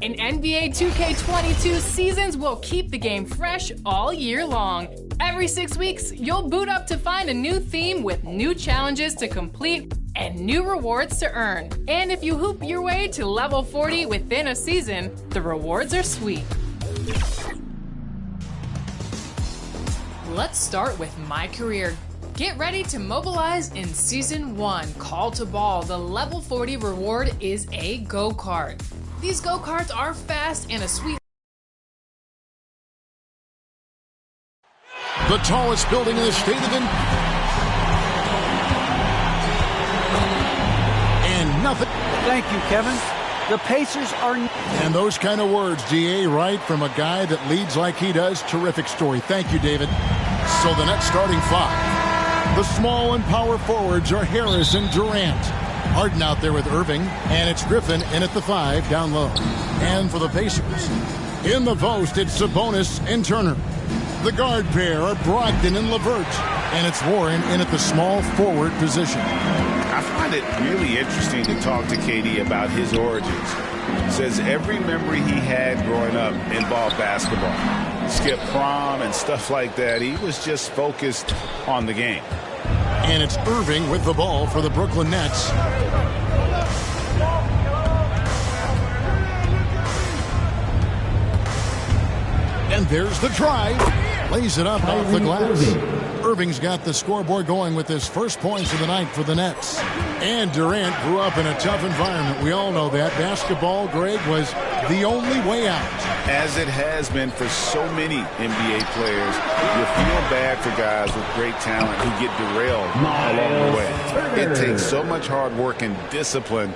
In NBA 2K22, seasons will keep the game fresh all year long. Every 6 weeks, you'll boot up to find a new theme with new challenges to complete and new rewards to earn. And if you hoop your way to level 40 within a season, the rewards are sweet. Let's start with my career. Get ready to mobilize in Season 1. Call to ball. The level 40 reward is a go-kart. These go-karts are fast and a sweet. The tallest building in the state of and nothing. Thank you, Kevin. The Pacers are... And those kind of words, DA, right from a guy that leads like he does. Terrific story. Thank you, David. So the Nets starting five. The small and power forwards are Harris and Durant. Harden out there with Irving, and it's Griffin in at the 5 down low. And for the Pacers, in the post, it's Sabonis and Turner. The guard pair are Brogdon and LeVert, and it's Warren in at the small forward position. I find it really interesting to talk to KD about his origins. Says every memory he had growing up involved basketball. Skip prom and stuff like that. He was just focused on the game. And it's Irving with the ball for the Brooklyn Nets. And there's the drive. Lays it up off the glass. Irving's got the scoreboard going with his first points of the night for the Nets. And Durant grew up in a tough environment. We all know that. Basketball, Greg, was the only way out. As it has been for so many NBA players, you feel bad for guys with great talent who get derailed along the way. It takes so much hard work and discipline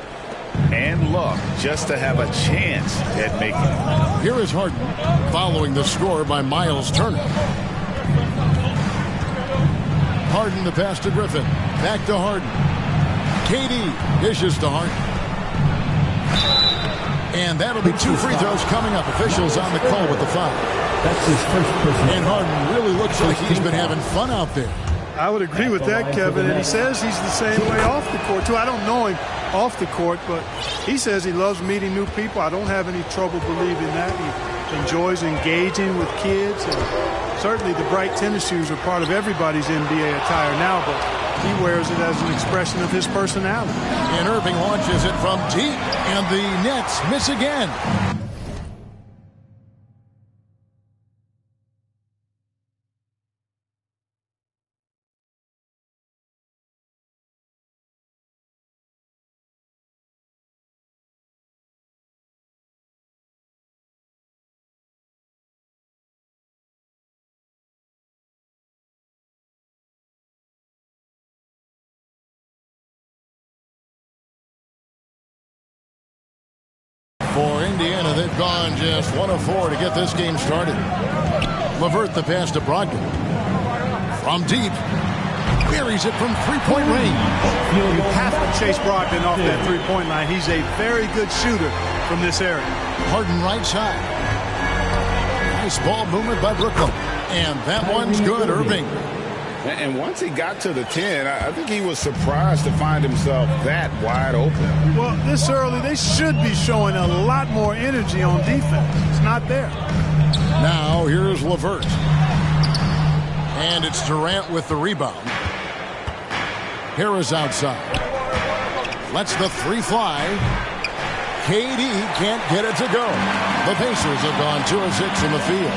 and luck just to have a chance at making it. Here is Harden following the score by Miles Turner. Harden the pass to Griffin. Back to Harden. KD dishes to Harden. And that'll be 2 free throws coming up. Officials on the call with the foul. That's his first personal. And Harden really looks like he's been having fun out there. I would agree with that, Kevin. And he says he's the same way off the court, too. I don't know him off the court, but he says he loves meeting new people. I don't have any trouble believing that. He enjoys engaging with kids. And certainly the bright tennis shoes are part of everybody's NBA attire now, but he wears it as an expression of his personality. And Irving launches it from deep, and the Nets miss again. For Indiana, they've gone just 1 of 4 to get this game started. LeVert the pass to Brogdon. From deep. Buries it from three-point range. You have to chase Brogdon off that three-point line. He's a very good shooter from this area. Harden right side. Nice ball movement by Brooklyn. And that one's good, Irving. And once he got to the 10, I think he was surprised to find himself that wide open. Well, this early, they should be showing a lot more energy on defense. It's not there. Now, here's LeVert. And it's Durant with the rebound. Harris outside. Lets the 3 fly. KD can't get it to go. The Pacers have gone 2 of 6 in the field.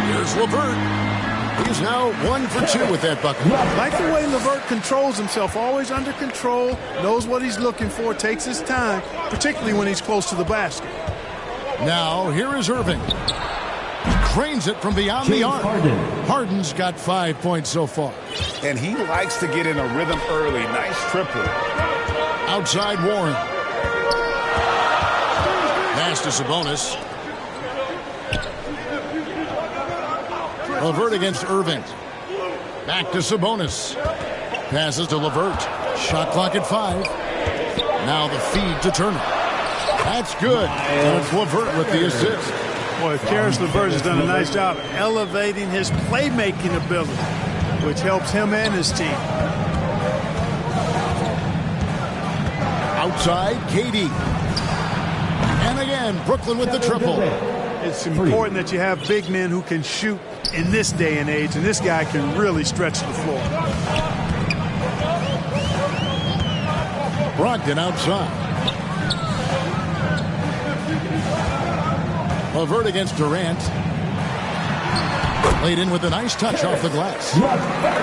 Here's LeVert. He's now 1 for 2 with that bucket. Like the way LeVert controls himself, always under control, knows what he's looking for, takes his time, particularly when he's close to the basket. Now, here is Irving. Cranes it from beyond the arc. Harden's got 5 points so far. And he likes to get in a rhythm early. Nice triple. Outside Warren. Pass to Sabonis. LeVert against Irving. Back to Sabonis. Passes to LeVert. Shot clock at 5. Now the feed to Turner. That's good. And it's LeVert with the assist. Boy, Karis LeVert has done a nice job elevating his playmaking ability, which helps him and his team. outside, KD. And again, Brooklyn with the triple. It's important that you have big men who can shoot in this day and age, and this guy can really stretch the floor. Brogdon outside. LeVert against Durant. Laid in with a nice touch off the glass.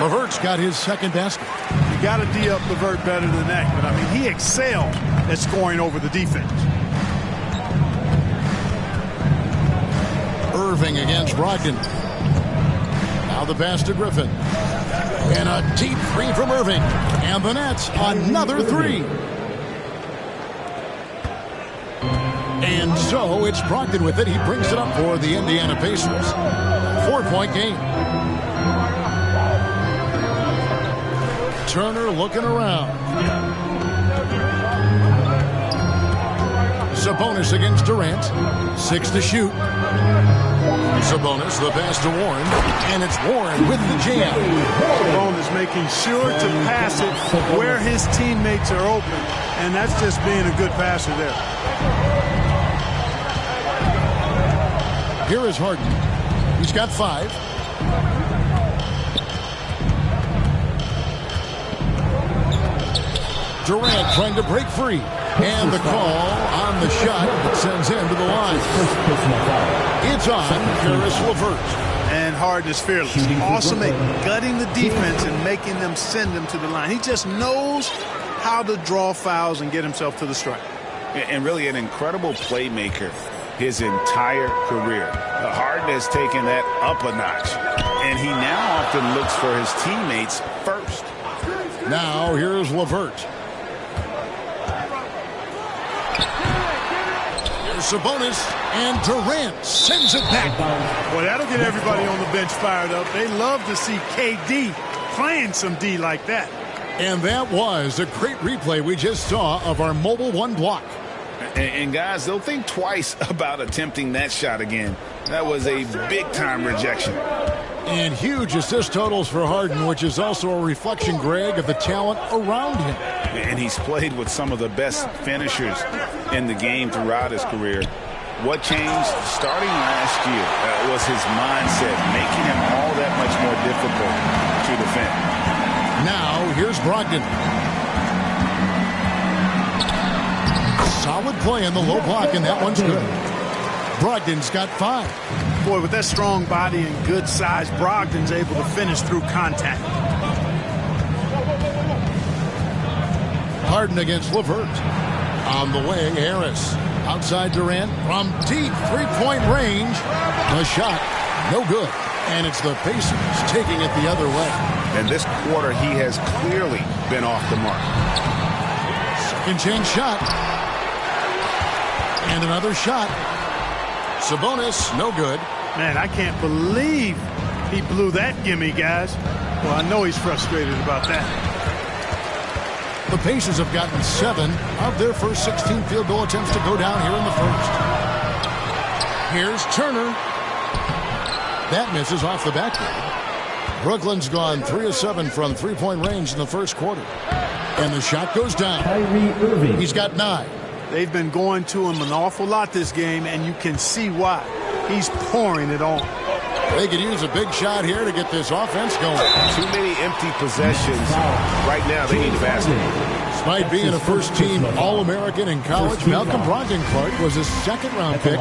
LeVert's got his second basket. You got to D up LeVert better than that, but I mean, he excelled at scoring over the defense. Irving against Brogdon. Now the pass to Griffin. And a deep three from Irving. And the Nets, another three. And so it's Brogdon with it. He brings it up for the Indiana Pacers. 4-point game. Turner looking around. Sabonis against Durant. 6 to shoot. Sabonis, the pass to Warren. And it's Warren with the jam. Sabonis making sure to pass it where his teammates are open. And that's just being a good passer there. Here is Harden. He's got 5. Durant trying to break free. And the call on the shot that sends him to the line. It's on Karis LeVert. And Harden is fearless. Awesome at gutting the defense and making them send him to the line. He just knows how to draw fouls and get himself to the strike. And really an incredible playmaker his entire career. Harden has taken that up a notch. And he now often looks for his teammates first. Now here's LeVert. Sabonis, and Durant sends it back. Well, that'll get everybody on the bench fired up. They love to see KD playing some D like that. And that was a great replay we just saw of our mobile one block. And guys, they'll think twice about attempting that shot again. That was a big-time rejection. And huge assist totals for Harden, which is also a reflection, Greg, of the talent around him. And he's played with some of the best finishers in the game throughout his career. What changed starting last year was his mindset, making him all that much more difficult to defend. Now, here's Brogdon. Solid play in the low block, and that one's good. Brogdon's got 5. Boy, with that strong body and good size, Brogdon's able to finish through contact. Harden against LeVert. On the wing, Harris. Outside Durant from deep three-point range. The shot, no good. And it's the Pacers taking it the other way. And this quarter, he has clearly been off the mark. Second chance shot. And another shot. Sabonis, no good. Man, I can't believe he blew that gimme, guys. Well, I know he's frustrated about that. The Pacers have gotten 7 of their first 16 field goal attempts to go down here in the first. Here's Turner. That misses off the backboard. Brooklyn's gone 3 of 7 from three-point range in the first quarter. And the shot goes down. He's got 9. They've been going to him an awful lot this game, and you can see why. He's pouring it on. They could use a big shot here to get this offense going. Too many empty possessions. Right now, they need a basket. Despite being a first-team All-American in college, Malcolm Brogdon Clark was a second-round pick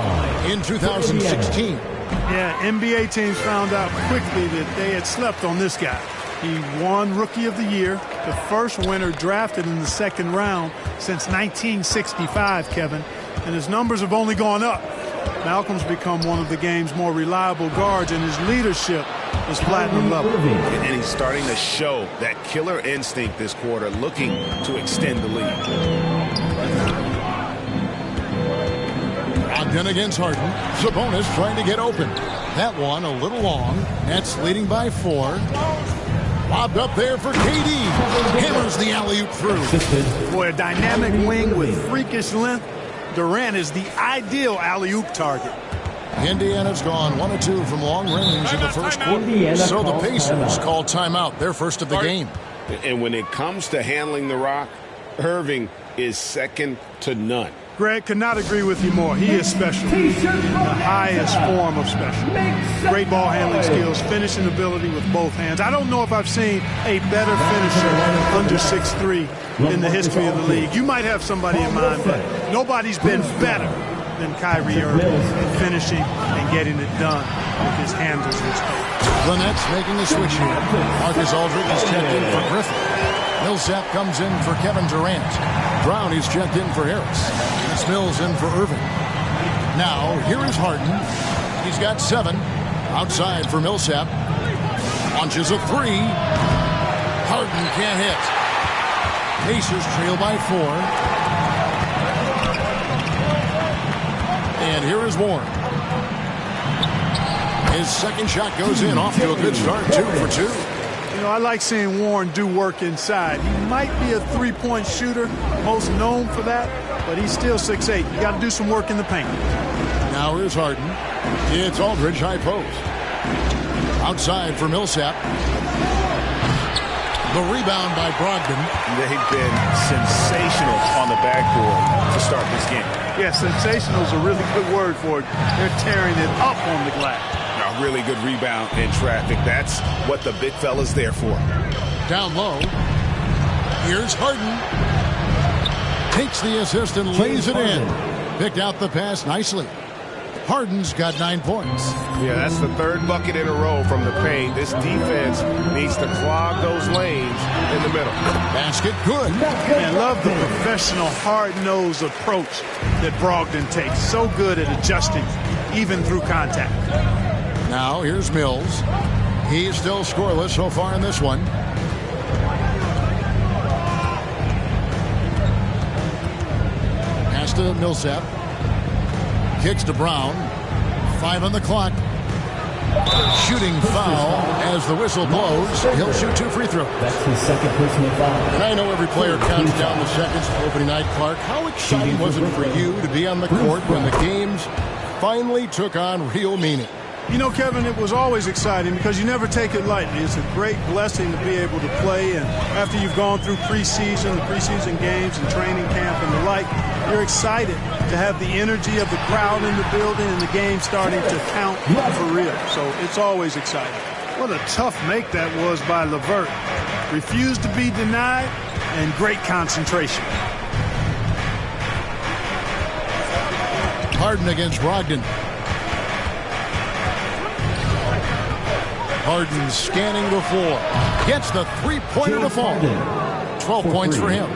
in 2016. Yeah, NBA teams found out quickly that they had slept on this guy. He won Rookie of the Year, the first winner drafted in the second round since 1965, Kevin. And his numbers have only gone up. Malcolm's become one of the game's more reliable guards, and his leadership is platinum level. And he's starting to show that killer instinct this quarter, looking to extend the lead. Brogdon against Harden. Sabonis trying to get open. That one a little long. Nets leading by 4. Lobbed up there for KD. Hammers the alley-oop through. Boy, a dynamic wing with freakish length. Durant is the ideal alley-oop target. Indiana's gone 1 of 2 from long range in the first quarter. So the Pacers call timeout, their first of the game. And when it comes to handling the rock, Irving is second to none. Greg, could not agree with you more. He is special in the highest form of special. Great ball handling skills, finishing ability with both hands. I don't know if I've seen a better finisher under 6'3" in the history of the league. You might have somebody in mind, but nobody's been better than Kyrie Irving in finishing and getting it done with his handles and stuff. The Nets making a switch here. Marcus Aldridge is checked in for Griffin. Millsap comes in for Kevin Durant. Brown is checked in for Harris. It's Mills in for Irving. Now, here is Harden. He's got 7. Outside for Millsap. Launches a 3. Harden can't hit. Pacers trail by 4. And here is Warren. His second shot goes in, off to a good start, 2 for 2. You know, I like seeing Warren do work inside. He might be a three-point shooter, most known for that, but he's still 6'8". You got to do some work in the paint. Now here's Harden. It's Aldridge, high post. Outside for Millsap. The rebound by Brogdon. They've been sensational on the backboard to start this game. Yeah, sensational is a really good word for it. They're tearing it up on the glass. A really good rebound in traffic. That's what the big fella's there for. Down low. Here's Harden. Takes the assist and lays it in. Picked out the pass nicely. Harden's got 9 points. Yeah, that's the 3rd bucket in a row from the paint. This defense needs to clog those lanes in the middle. Basket good. Man, love the professional, hard-nosed approach that Brogdon takes. So good at adjusting, even through contact. Now here's Mills. He's still scoreless so far in this one. Pass to Millsap. Kicks to Brown. 5 on the clock. Shooting foul as the whistle blows. He'll shoot 2 free throws. That's his second personal foul. And I know every player counts down the seconds for opening night, Clark. How exciting was it for you to be on the court when the games finally took on real meaning? You know, Kevin, it was always exciting because you never take it lightly. It's a great blessing to be able to play, and after you've gone through the preseason games and training camp and the like, you're excited to have the energy of the crowd in the building and the game starting to count for real. So it's always exciting. What a tough make that was by LeVert. Refused to be denied, and great concentration. Harden against Brogdon. Harden scanning the floor. Gets the three-pointer to fall. 12 points for him.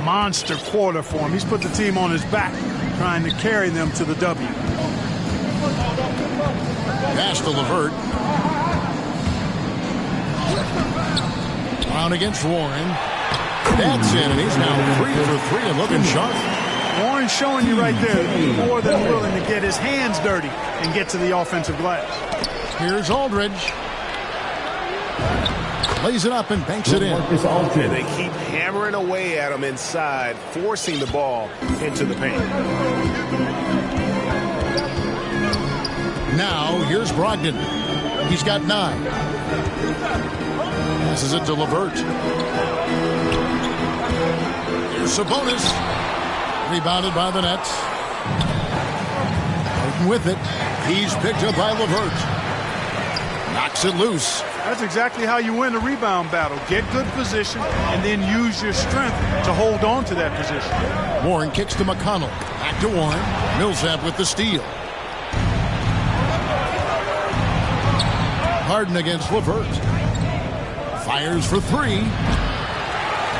Monster quarter for him. He's put the team on his back, trying to carry them to the W. Pass to LeVert. Brown against Warren. That's in, and he's now 3 for 3 and looking sharp. Warren showing you right there, he's more than willing to get his hands dirty and get to the offensive glass. Here's Aldridge. Lays it up and banks it in. And they keep hammering away at him inside, forcing the ball into the paint. Now, here's Brogdon. He's got 9. Passes it to LeVert. Here's Sabonis. Rebounded by the Nets. Harden with it. He's picked up by LeVert. Knocks it loose. That's exactly how you win a rebound battle. Get good position and then use your strength to hold on to that position. Warren kicks to McConnell. Back to Warren. Millsap with the steal. Harden against LeVert. Fires for 3.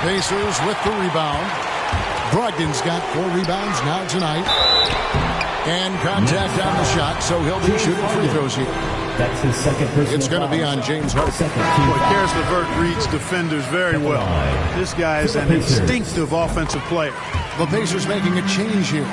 Pacers with the rebound. Brogdon's got 4 rebounds now tonight. And contact on the shot, so he'll be shooting free throws here. That's his second personal It's going to be on James Harden. Boy, Karis LeVert reads defenders very well. This guy is an instinctive offensive player. The Pacers making a change here.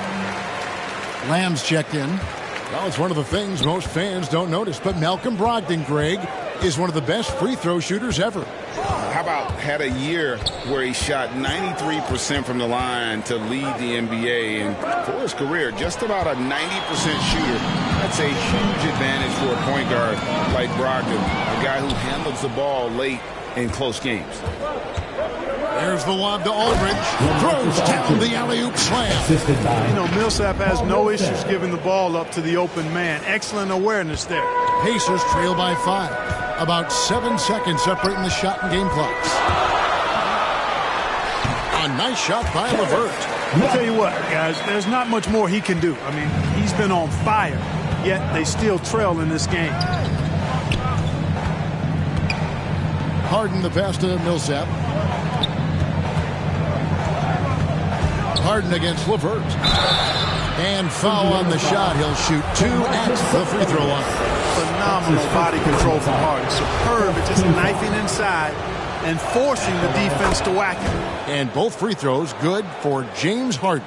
Lamb's checked in. Well, it's one of the things most fans don't notice, but Malcolm Brogdon, Greg, is one of the best free throw shooters ever. How about had a year where he shot 93% from the line to lead the NBA, and for his career, just about a 90% shooter. That's a huge advantage for a point guard like Brogdon, a guy who handles the ball late in close games. There's the lob to Aldridge. Throws down the alley-oop slam. You know, Millsap has no issues giving the ball up to the open man. Excellent awareness there. Pacers trail by 5. About 7 seconds separating the shot and game clocks. A nice shot by LeVert. I'll tell you what, guys, there's not much more he can do. I mean, he's been on fire, yet they still trail in this game. Harden the pass to Millsap. Harden against LeVert. And foul on the shot. He'll shoot 2 at the free throw line. Phenomenal body control from Harden. Superb at just knifing inside and forcing the defense to whack him. And both free throws good for James Harden.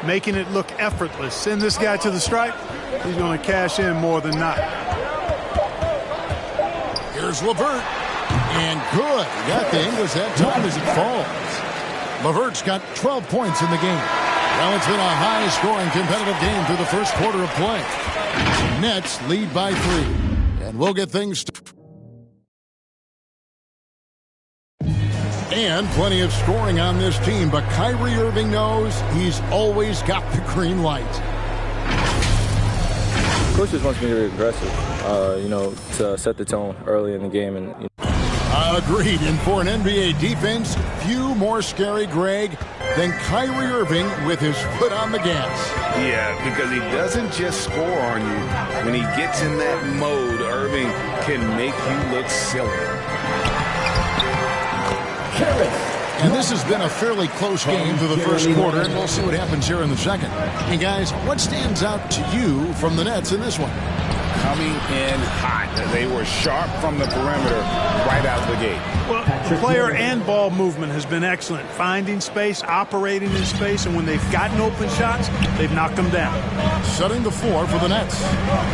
Making it look effortless. Send this guy to the stripe. He's going to cash in more than not. Here's LeVert. And good. He got the English that time as it falls. LeVert's got 12 points in the game. Well, it's been a high-scoring competitive game through the first quarter of play. Nets lead by 3. And we'll get things started. And plenty of scoring on this team, but Kyrie Irving knows he's always got the green light. Coach just wants me to be aggressive, to set the tone early in the game. And Agreed. And for an NBA defense, few more scary, Greg, than Kyrie Irving with his foot on the gas. Yeah, because he doesn't just score on you. When he gets in that mode, Irving can make you look silly. And this has been a fairly close game through the first quarter, and we'll see what happens here in the second. And guys, what stands out to you from the Nets in this one? Coming in hot. They were sharp from the perimeter right out of the gate. Well, player and ball movement has been excellent. Finding space, operating in space, and when they've gotten open shots, they've knocked them down. Setting the floor for the Nets.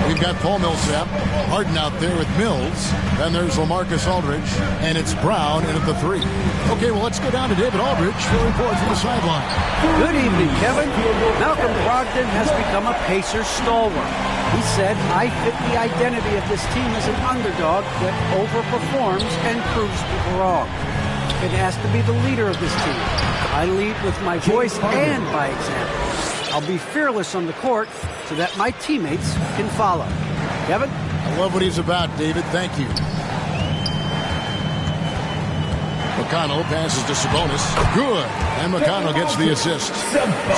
We've got Paul Millsap, Harden out there with Mills. Then there's LaMarcus Aldridge, and it's Brown in at the 3. Okay, well, let's go down to David Aldridge for a report from the sideline. Good evening, Kevin. Malcolm Brogdon has become a Pacers stalwart. He said, I fit the identity of this team as an underdog that overperforms and proves people wrong. It has to be the leader of this team. I lead with my voice and by example. I'll be fearless on the court so that my teammates can follow. Kevin? I love what he's about, David. Thank you. McConnell passes to Sabonis. Good. And McConnell gets the assist.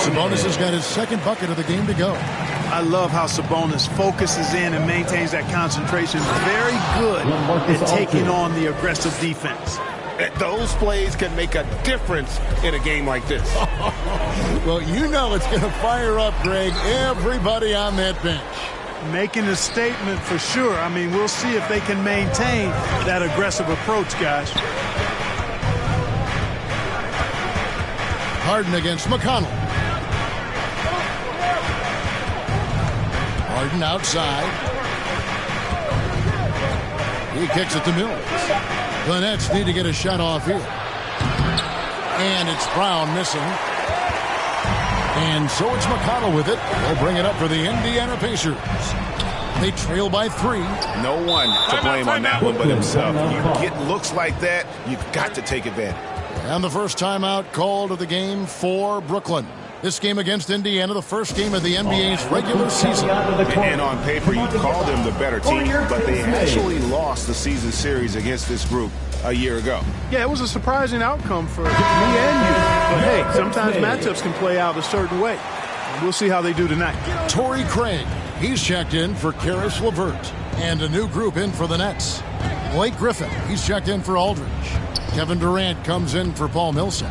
Sabonis has got his second bucket of the game to go. I love how Sabonis focuses in and maintains that concentration. Very good at taking on the aggressive defense. Those plays can make a difference in a game like this. Well, you know it's going to fire up, Greg, everybody on that bench. Making a statement for sure. I mean, we'll see if they can maintain that aggressive approach, guys. Harden against McConnell. Harden outside. He kicks it to Mills. The Nets need to get a shot off here. And it's Brown missing. And so it's McConnell with it. They'll bring it up for the Indiana Pacers. They trail by 3. No one to blame on that one but himself. You get looks like that, you've got to take advantage. And the first timeout called of the game for Brooklyn. This game against Indiana, the first game of the NBA's regular season. And on paper, you'd call them the better team, but they actually lost the season series against this group a year ago. Yeah, it was a surprising outcome for me and you. But hey, sometimes matchups can play out a certain way. We'll see how they do tonight. Torrey Craig, he's checked in for Karis LeVert. And a new group in for the Nets. Blake Griffin, he's checked in for Aldridge. Kevin Durant comes in for Paul Millsap.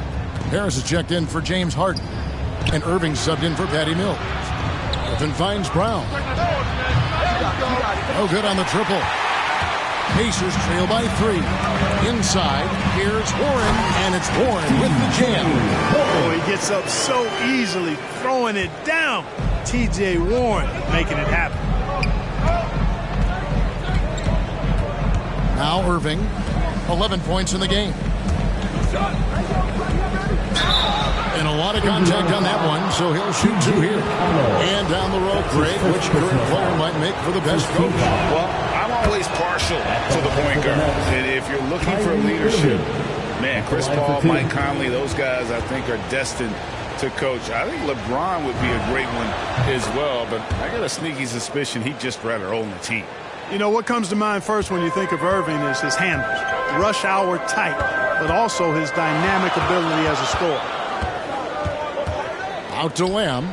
Harris is checked in for James Harden. And Irving subbed in for Patty Mills. Griffin finds Brown. Oh, good on the triple. Pacers trail by 3. Inside, here's Warren, and it's Warren with the jam. Oh, he gets up so easily, throwing it down. T.J. Warren making it happen. Now Irving, 11 points in the game. And a lot of contact on that one, so he'll shoot 2 here. And down the road, Greg, which current player might make for the best coach? Well, I'm always partial to the point guard. And if you're looking for leadership, Man, Chris Paul, Mike Conley, those guys I think are destined to coach. I think LeBron would be a great one as well, but I got a sneaky suspicion he'd just rather own the team. You know, what comes to mind first when you think of Irving is his handles. Rush hour tight, but also his dynamic ability as a scorer. Out to Lamb.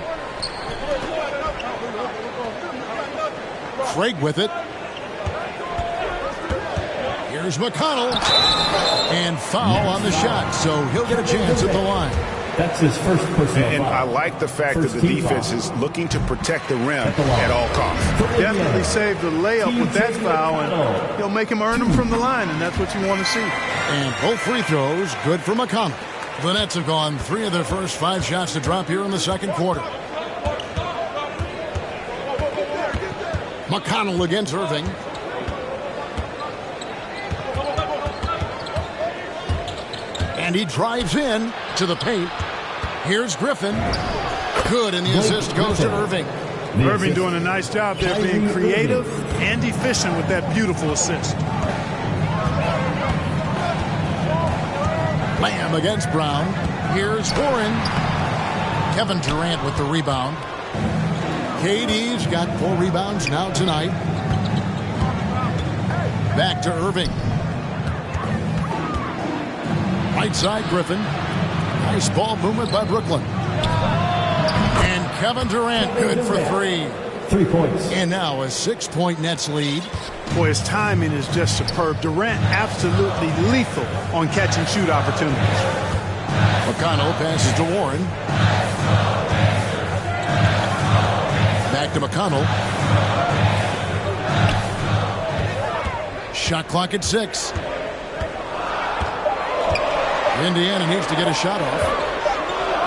Craig with it. Here's McConnell. And foul on the shot, so he'll get a chance at the line. That's his first personal And foul. I like the fact that the defense is looking to protect the rim at all costs. Definitely saved the layup with that foul, and he'll make him earn them from the line, and that's what you want to see. And both free throws good for McConnell. The Nets have gone 3 of their first 5 shots to drop here in the second quarter. McConnell against Irving. And he drives in to the paint. Here's Griffin. Good, and the assist goes to Irving. Irving doing a nice job there, being creative and efficient with that beautiful assist. Lamb against Brown. Here's Warren. Kevin Durant with the rebound. KD's got 4 rebounds now tonight. Back to Irving. Right side, Griffin. Nice ball movement by Brooklyn. And Kevin Durant good for 3. 3 points. And now a 6-point Nets lead. Boy, his timing is just superb. Durant absolutely lethal on catch and shoot opportunities. McConnell passes to Warren. Back to McConnell. Shot clock at 6. Indiana needs to get a shot off.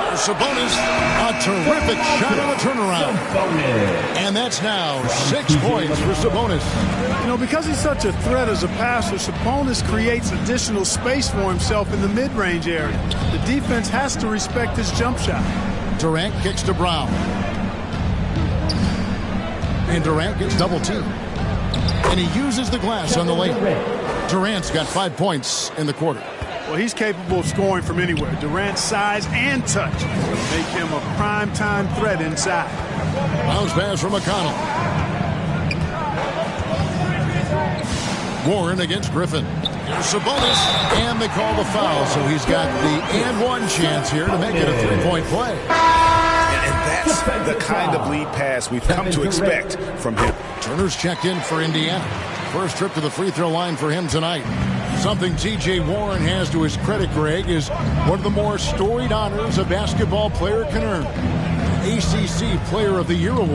There's Sabonis. A terrific shot on the turnaround. And that's now 6 points for Sabonis. You know, because he's such a threat as a passer, Sabonis creates additional space for himself in the mid-range area. The defense has to respect his jump shot. Durant kicks to Brown. And Durant gets double-teamed. And he uses the glass on the lane. Durant's got 5 points in the quarter. Well, he's capable of scoring from anywhere. Durant's size and touch make him a prime-time threat inside. Bounce pass from McConnell. Warren against Griffin. Here's Sabonis. And they call the foul, so he's got the and-one chance here to make it a 3-point play. And that's the kind of lead pass we've come to expect from him. Turner's checked in for Indiana. First trip to the free throw line for him tonight. Something T.J. Warren has to his credit, Greg, is one of the more storied honors a basketball player can earn. ACC Player of the Year award.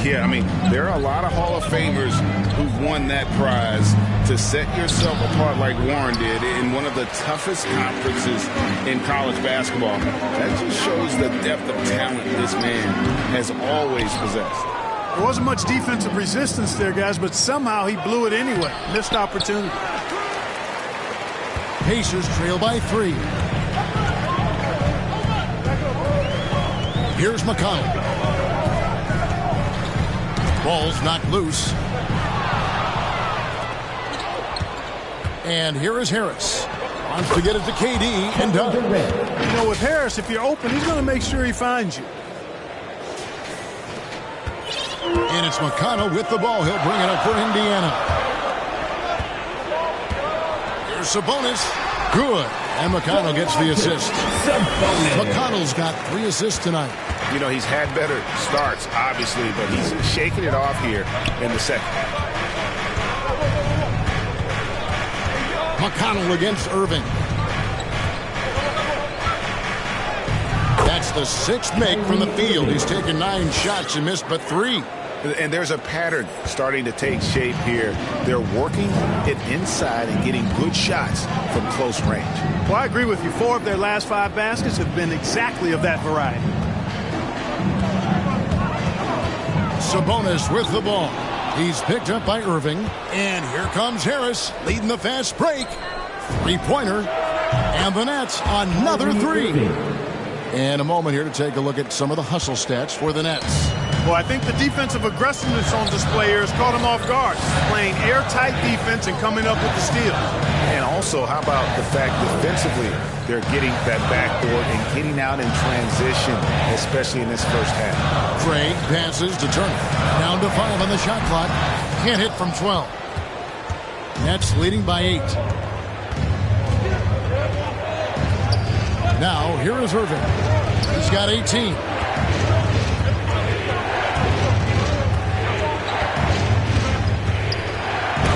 Yeah, I mean, there are a lot of Hall of Famers who've won that prize. To set yourself apart like Warren did in one of the toughest conferences in college basketball, that just shows the depth of talent this man has always possessed. There wasn't much defensive resistance there, guys, but somehow he blew it anyway. Missed opportunity. Pacers trail by 3. Here's McConnell. Ball's knocked loose. And here is Harris. Wants to get it to KD and done. You know, with Harris, if you're open, he's going to make sure he finds you. And it's McConnell with the ball. He'll bring it up for Indiana. Here's Sabonis. Good. And McConnell gets the assist. McConnell's got 3 assists tonight. You know, he's had better starts, obviously, but he's shaking it off here in the second. McConnell against Irving. That's the 6th make from the field. He's taken 9 shots and missed but 3. And there's a pattern starting to take shape here. They're working it inside and getting good shots from close range. Well, I agree with you. 4 of their last 5 baskets have been exactly of that variety. Sabonis with the ball. He's picked up by Irving. And here comes Harris leading the fast break. 3-pointer. And the Nets another 3. And a moment here to take a look at some of the hustle stats for the Nets. Well, I think the defensive aggressiveness on display here has caught him off guard. Playing airtight defense and coming up with the steal. And also, how about the fact defensively, they're getting that backboard and getting out in transition, especially in this first half. Craig passes to Turner. Down to 5 on the shot clock. Can't hit from 12. Nets leading by 8. Now, here is Irving. He's got 18.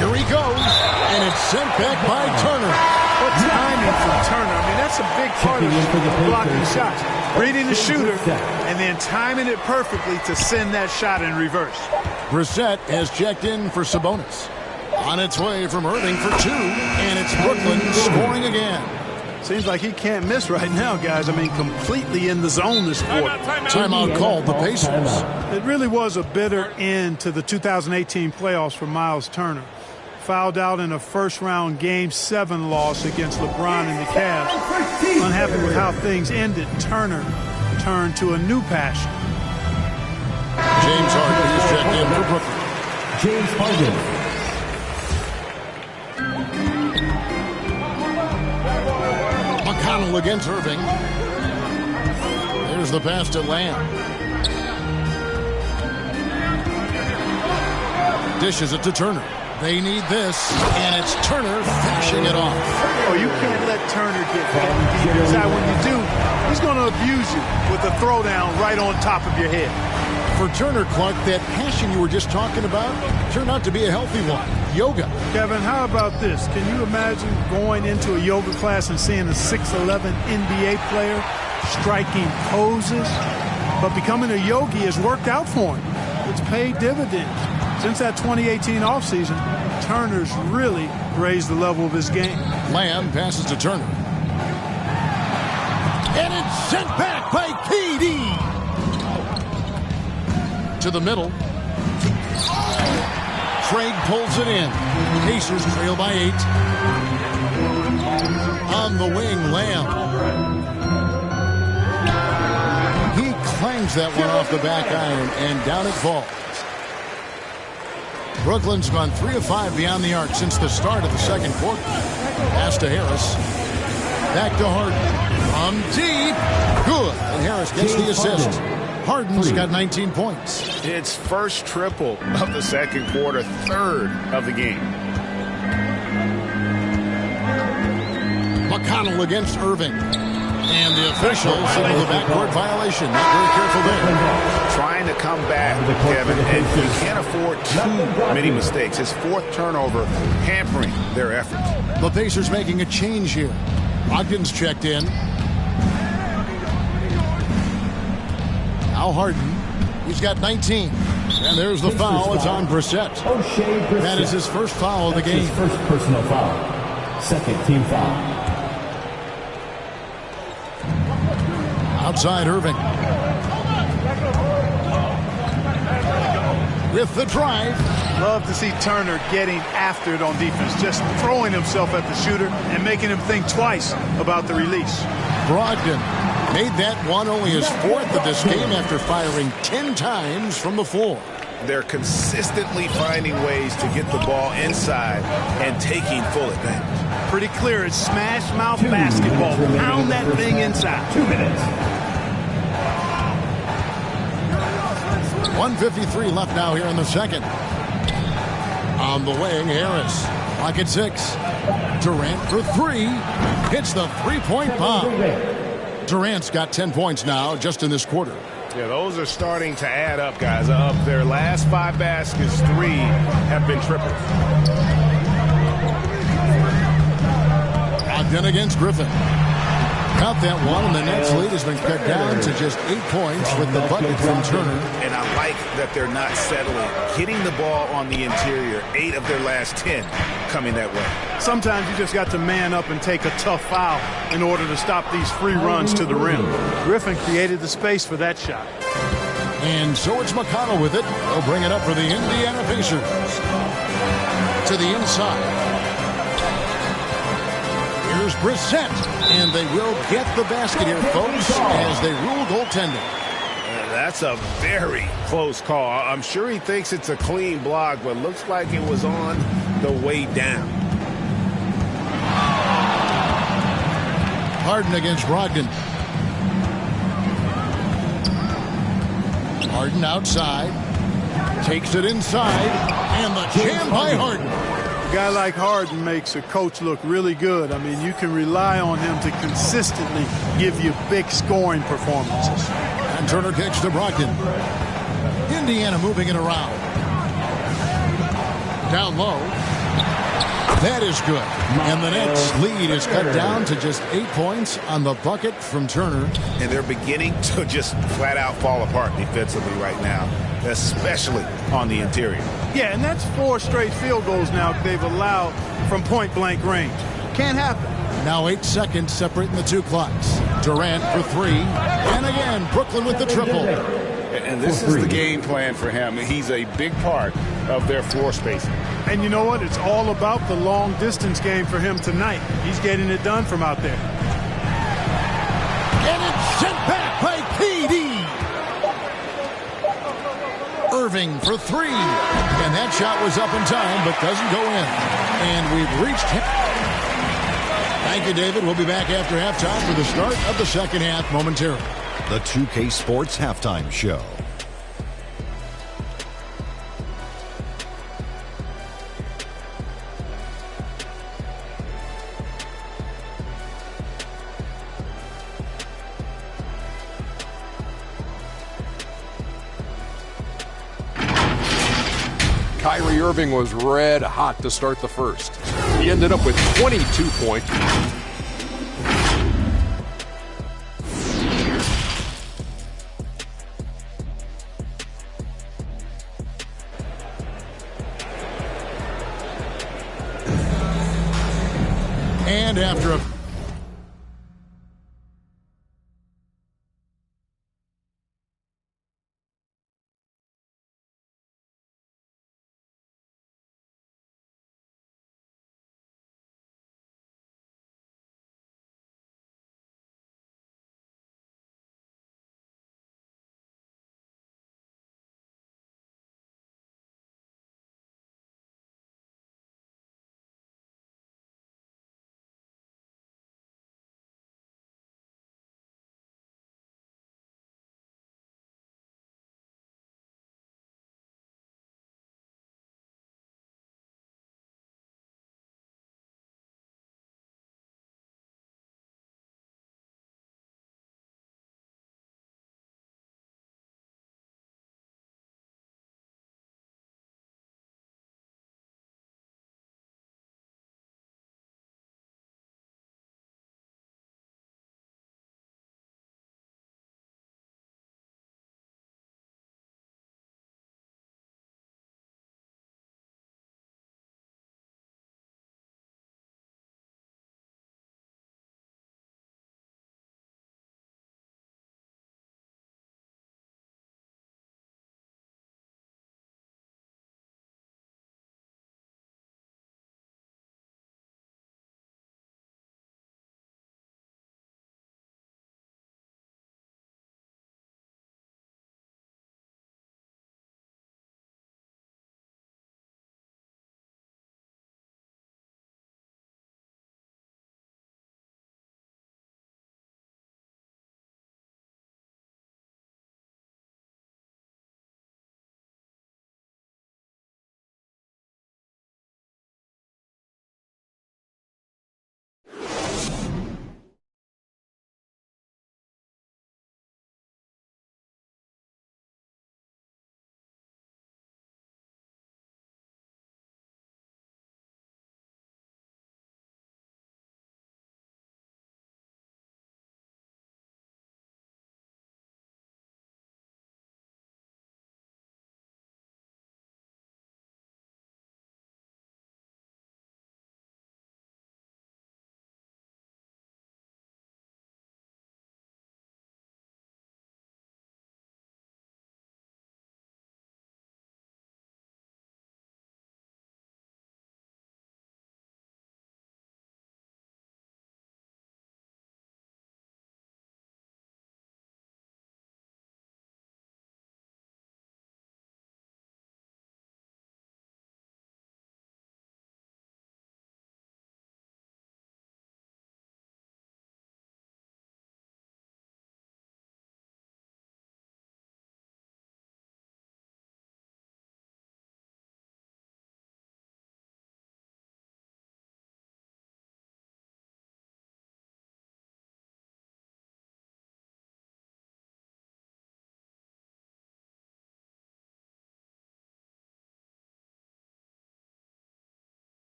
Here he goes, and it's sent back by Turner. What timing from Turner. I mean, that's a big part of blocking shots. Reading the shooter and then timing it perfectly to send that shot in reverse. Brissett has checked in for Sabonis. On its way from Irving for 2, and it's Brooklyn scoring again. Seems like he can't miss right now, guys. I mean, completely in the zone this quarter. Timeout called the Pacers. It really was a bitter end to the 2018 playoffs for Miles Turner. Fouled out in a first-round Game 7 loss against LeBron and the Cavs. Unhappy with how things ended, Turner turned to a new passion. James Harden is checked in for Brooklyn. James Harden. McConnell against Irving. There's the pass to Lamb. Dishes it to Turner. They need this, and it's Turner finishing it off. Oh, you can't let Turner get that deep inside. When you do, he's going to abuse you with a throwdown right on top of your head. For Turner, Clark, that passion you were just talking about turned out to be a healthy one. Yoga. Kevin, how about this? Can you imagine going into a yoga class and seeing a 6'11" NBA player striking poses? But becoming a yogi has worked out for him. It's paid dividends. Since that 2018 offseason, Turner's really raised the level of his game. Lamb passes to Turner. And it's sent back by KD. To the middle. Craig pulls it in. Pacers trail by 8. On the wing, Lamb. He clangs that one off the back iron, and down it falls. Brooklyn's gone 3 of 5 beyond the arc since the start of the second quarter. Pass to Harris. Back to Harden. From deep. Good. And Harris gets the assist. Harden's got 19 points. It's first triple of the second quarter, third of the game. McConnell against Irving. And the official signal the backcourt violation. Not very careful there. Trying to come back, Kevin, and he can't afford too many mistakes. His 4th turnover hampering their efforts. The Pacers making a change here. Ogden's checked in. Now Harden. He's got 19. And there's the foul. It's on Brissett. That is his first foul of the game. His first personal foul. Second team foul. Outside Irving. With the drive. Love to see Turner getting after it on defense. Just throwing himself at the shooter and making him think twice about the release. Brogdon made that one only his 4th of this game after firing 10 times from the floor. They're consistently finding ways to get the ball inside and taking full advantage. Pretty clear. It's smash mouth basketball. Pound that thing inside. 2 minutes. 1:53 left now here in the second. On the wing, Harris. Clock at 6. Durant for 3. Hits the three-point bomb. Durant's got 10 points now just in this quarter. Yeah, those are starting to add up, guys. Of their last 5 baskets, 3 have been triples. Ogden against Griffin. Count that one, and the Nets lead has been cut down to just 8 points with the bucket from Turner. And I like that they're not settling. Hitting the ball on the interior, 8 of their last 10 coming that way. Sometimes you just got to man up and take a tough foul in order to stop these free runs to the rim. Griffin created the space for that shot. And so it's McConnell with it. They'll bring it up for the Indiana Pacers. To the inside. Here's Brissett, and they will get the basket here, folks, as they rule goaltending. That's a very close call. I'm sure he thinks it's a clean block, but looks like it was on the way down. Harden against Brogdon. Harden outside. Takes it inside. And the jam by Harden. A guy like Harden makes a coach look really good. I mean, you can rely on him to consistently give you big scoring performances. And Turner kicks to Brogdon. Indiana moving it around. Down low. That is good. And the Nets lead is cut down to just 8 points on the bucket from Turner. And they're beginning to just flat out fall apart defensively right now, especially on the interior. Yeah, and that's 4 straight field goals now they've allowed from point-blank range. Can't happen. Now 8 seconds separating the two clocks. Durant for 3. And again, Brooklyn with the triple. And this is the game plan for him. He's a big part of their floor spacing. And you know what? It's all about the long-distance game for him tonight. He's getting it done from out there. And it's sent back by KD. Irving for 3. And that shot was up in time, but doesn't go in. And we've reached him. Thank you, David. We'll be back after halftime for the start of the second half momentarily. The 2K Sports Halftime Show. Kyrie Irving was red hot to start the first. He ended up with 22 points. And after a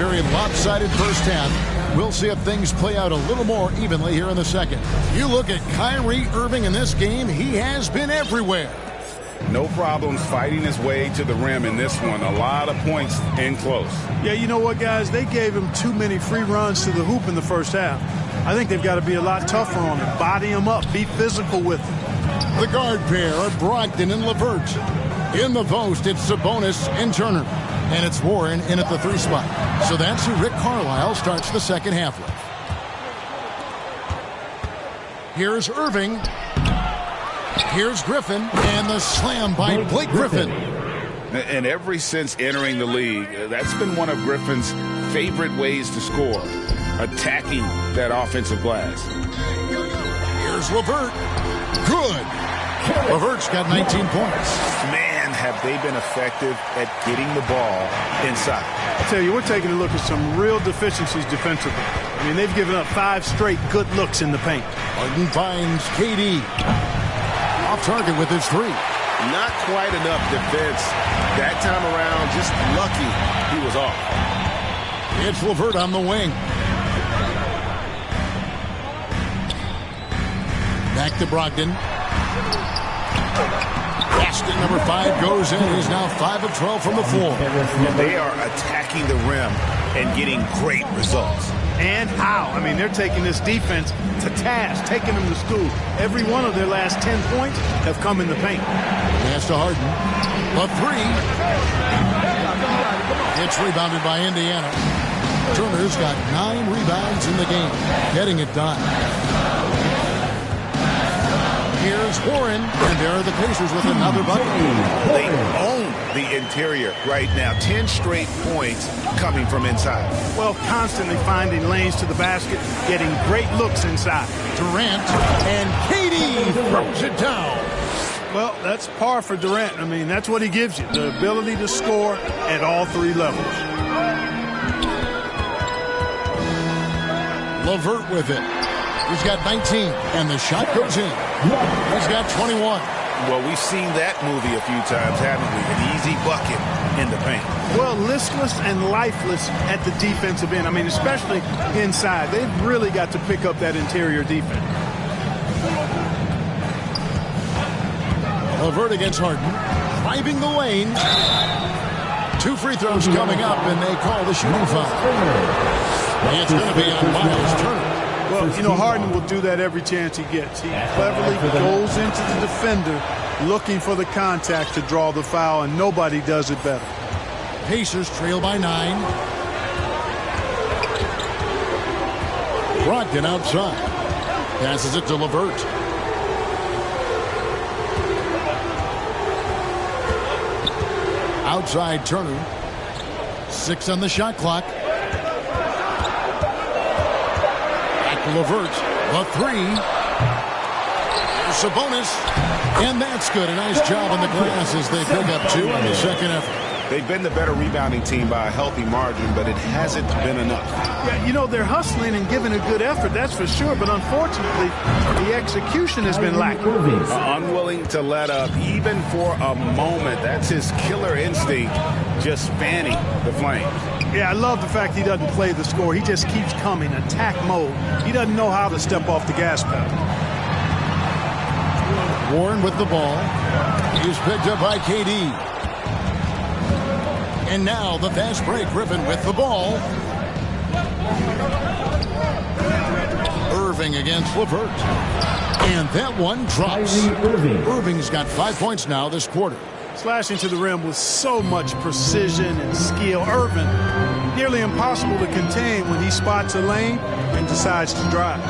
very lopsided first half. We'll see if things play out a little more evenly here in the second. You look at Kyrie Irving in this game, he has been everywhere. No problems fighting his way to the rim in this one. A lot of points in close. Yeah, you know what, guys? They gave him too many free runs to the hoop in the first half. I think they've got to be a lot tougher on him. Body him up. Be physical with him. The guard pair are Brogdon and LeVert. In the post, it's Sabonis and Turner. And it's Warren in at the 3 spot. So that's who Rick Carlisle starts the second half with. Here's Irving. Here's Griffin. And the slam by Blake Griffin. And ever since entering the league, that's been one of Griffin's favorite ways to score. Attacking that offensive glass. Here's LeVert. Good. LeVert's got 19 points. Man, have they been effective at getting the ball inside. I tell you, we're taking a look at some real deficiencies defensively. I mean, they've given up 5 straight good looks in the paint. Harden finds KD. Off target with his 3. Not quite enough defense. That time around, just lucky he was off. It's LeVert on the wing. Back to Brogdon. Basket number 5 goes in. He's now 5 of 12 from the floor. They are attacking the rim and getting great results. And how? I mean, they're taking this defense to task, taking them to school. Every one of their last 10 points have come in the paint. Pass to Harden. A 3. It's rebounded by Indiana. Turner's got 9 rebounds in the game. Getting it done. Here's Warren, and there are the Pacers with another bucket. They own the interior right now. 10 straight points coming from inside. Well, constantly finding lanes to the basket, getting great looks inside. Durant, and KD throws it down. Well, that's par for Durant. I mean, that's what he gives you, the ability to score at all 3 levels. LeVert with it. He's got 19, and the shot goes in. He's got 21. Well, we've seen that movie a few times, haven't we? An easy bucket in the paint. Well, listless and lifeless at the defensive end. I mean, especially inside. They've really got to pick up that interior defense. LeVert against Harden. Driving the lane. 2 free throws coming up, and they call the shooting foul. It's going to be on Miles Turner. Well, you know, Harden will do that every chance he gets. He cleverly goes into the defender looking for the contact to draw the foul, and nobody does it better. Pacers trail by 9. Brogdon outside. Passes it to LeVert. Outside Turner. 6 on the shot clock. LeVert, a 3. Sabonis, and that's good. A nice job on the glass as they pick up 2 on the second effort. They've been the better rebounding team by a healthy margin, but it hasn't been enough. Yeah, you know, they're hustling and giving a good effort, that's for sure, but unfortunately, the execution has been lacking. Unwilling to let up, even for a moment. That's his killer instinct, just fanning the flames. Yeah, I love the fact he doesn't play the score. He just keeps coming, attack mode. He doesn't know how to step off the gas pedal. Warren with the ball. He's picked up by KD. And now the fast break. Griffin with the ball. Irving against LeVert. And that one drops. Irving's got 5 points now this quarter. Slashing to the rim with so much precision and skill. Irving, nearly impossible to contain when he spots a lane and decides to drive.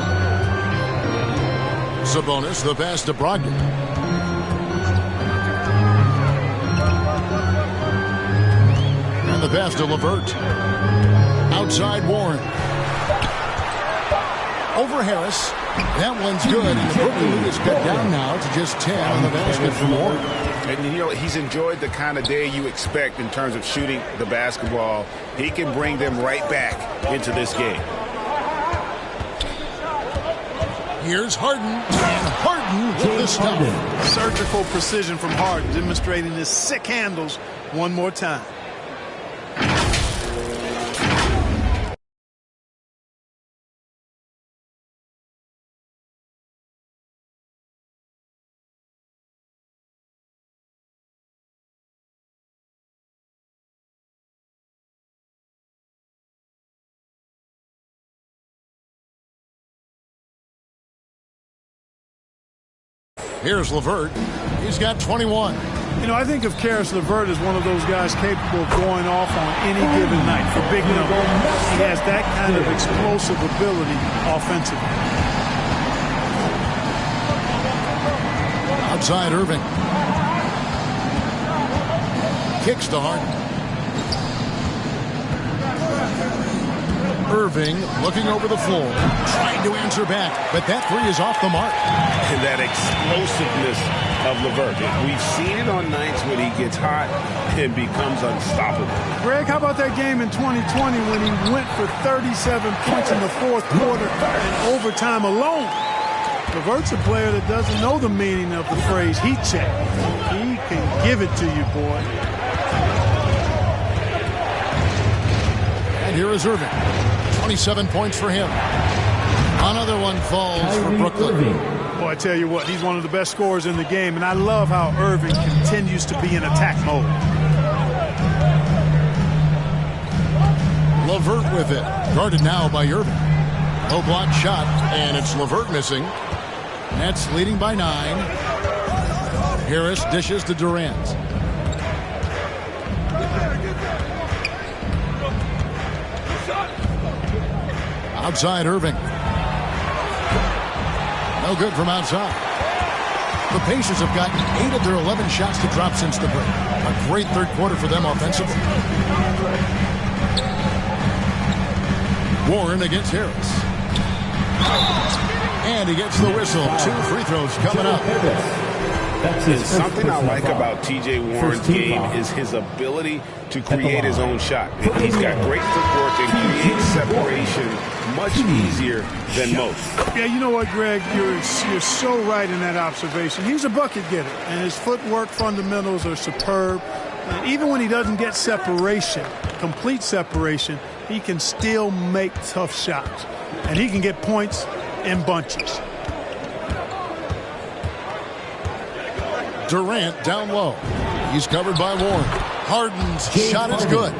Sabonis, the pass to Brogdon. And the pass to LeVert. Outside Warren. Over Harris. That one's good, and the Brooklyn lead is cut down now to just 10 on the basket for Warren. And, you know, he's enjoyed the kind of day you expect in terms of shooting the basketball. He can bring them right back into this game. Here's Harden, and Harden with the stop. Surgical precision from Harden, demonstrating his sick handles one more time. Here's LeVert. He's got 21. You know, I think of Karis LeVert as one of those guys capable of going off on any given night for big numbers. He has that kind of explosive ability offensively. Outside Irving. Kicks to Harden. Irving looking over the floor, trying to answer back, but that three is off the mark. And that explosiveness of LeVert. We've seen it on nights when he gets hot and becomes unstoppable. Greg, how about that game in 2020 when he went for 37 points in the fourth quarter and overtime alone? LeVert's a player that doesn't know the meaning of the phrase heat check. He can give it to you, boy. And here is Irving. 27 points for him. Another one falls for Brooklyn. Boy, I tell you what, he's one of the best scorers in the game, and I love how Irving continues to be in attack mode. LeVert with it. Guarded now by Irving. Low block shot, and it's LeVert missing. Nets leading by 9. Harris dishes to Durant. Outside Irving. No good from outside. The Pacers have gotten 8 of their 11 shots to drop since the break. A great third quarter for them offensively. Warren against Harris. And he gets the whistle. 2 free throws coming up. Something I like about T.J. Warren's game is his ability to create his own shot. He's got great footwork and creates separation much easier than most. Yeah, you know what, Greg? You're so right in that observation. He's a bucket getter, and his footwork fundamentals are superb. And even when he doesn't get separation, complete separation, he can still make tough shots. And he can get points in bunches. Durant down low. He's covered by Warren. Harden's shot is good.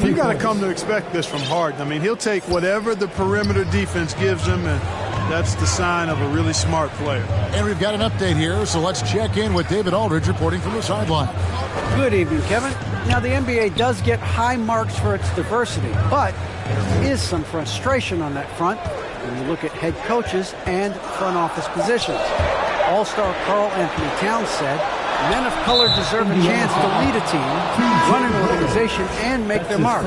You got to come to expect this from Harden. I mean, he'll take whatever the perimeter defense gives him, and that's the sign of a really smart player. And we've got an update here, so let's check in with David Aldridge reporting from the sideline. Good evening, Kevin. Now, the NBA does get high marks for its diversity, but there is some frustration on that front when you look at head coaches and front office positions. All-star Karl Anthony Towns said, men of color deserve a chance to lead a team, run an organization, and make their mark.